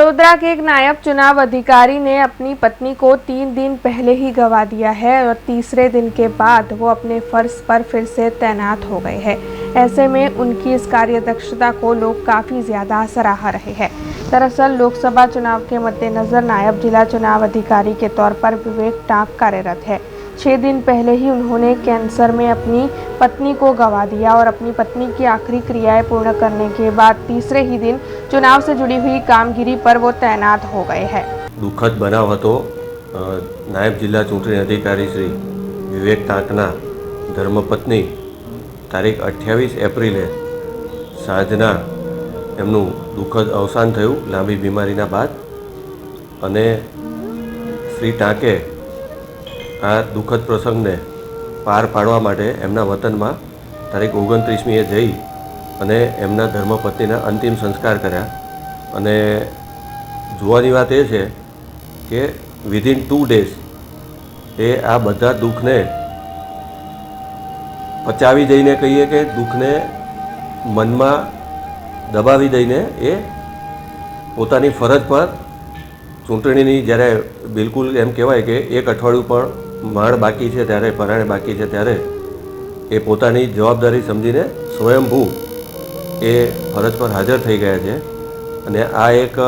बड़ोदरा के एक नायब चुनाव अधिकारी ने अपनी पत्नी को 3 दिन पहले ही गंवा दिया है और तीसरे दिन के बाद वो अपने फर्ज पर फिर से तैनात हो गए हैं। ऐसे में उनकी इस कार्यदक्षता को लोग काफ़ी ज़्यादा सराह रहे हैं। दरअसल लोकसभा चुनाव के मद्देनज़र नायब जिला चुनाव अधिकारी के तौर पर विवेक टांक कार्यरत है। 6 दिन पहले ही उन्होंने कैंसर में अपनी पत्नी को गंवा दिया और अपनी पत्नी की आखिरी क्रियाएं पूर्ण करने के बाद तीसरे ही दिन चुनाव से जुड़ी हुई कामगिरी पर वो तैनात हो गए हैं। दुखद बनाव हतो नायब जिला चूंटणी अधिकारी श्री विवेक टांकना धर्मपत्नी तारीख 28 एप्रिले सांजना एमનું दुखद अवसान थयुं लांबी बीमारीना बाद अने श्री टांके आ दुखद प्रसंगने पार पाड़वा माटे एमना वतनमा तारीख 29મીએ जई अने एमना धर्मपत्नीना अंतिम संस्कार कर्या। अने जोवानी वात ए छे के विदिन 2 days ए आ बधा दुखने पचावी दईने कहीए के दुखने मनमा दबावी दईने ए पोतानी फरज पर चूंटणीनी ज्यारे बिल्कुल एम कहेवाय के एक अठवाडियुं पण माळ बाकी छे त्यारे पराणे बाकी छे त्यारे ए पोतानी जवाबदारी समजीने स्वयंभू ए फरज पर हाजर थई गया छे। अने आ एक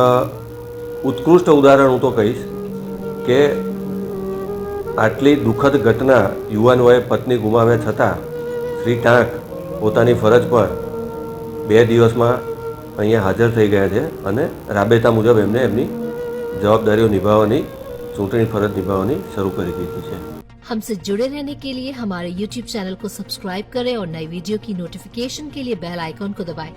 उत्कृष्ट उदाहरण हूँ तो कहीश के आटली दुखद घटना युवान वये पत्नी गुमाव्या छतां श्री टांक पोतानी फरज पर 2 દિવસમાં अहींया हाजर थई गया छे अने राबेता मुजब एमने एमनी जवाबदारीओ निभाववानी चूंटणी फरज निभाववानी शरू करी दीधी छे। हमसे जुड़े रहने के लिए हमारे YouTube चैनल को सब्सक्राइब करें और नई वीडियो की नोटिफिकेशन के लिए बेल आइकॉन को दबाएं।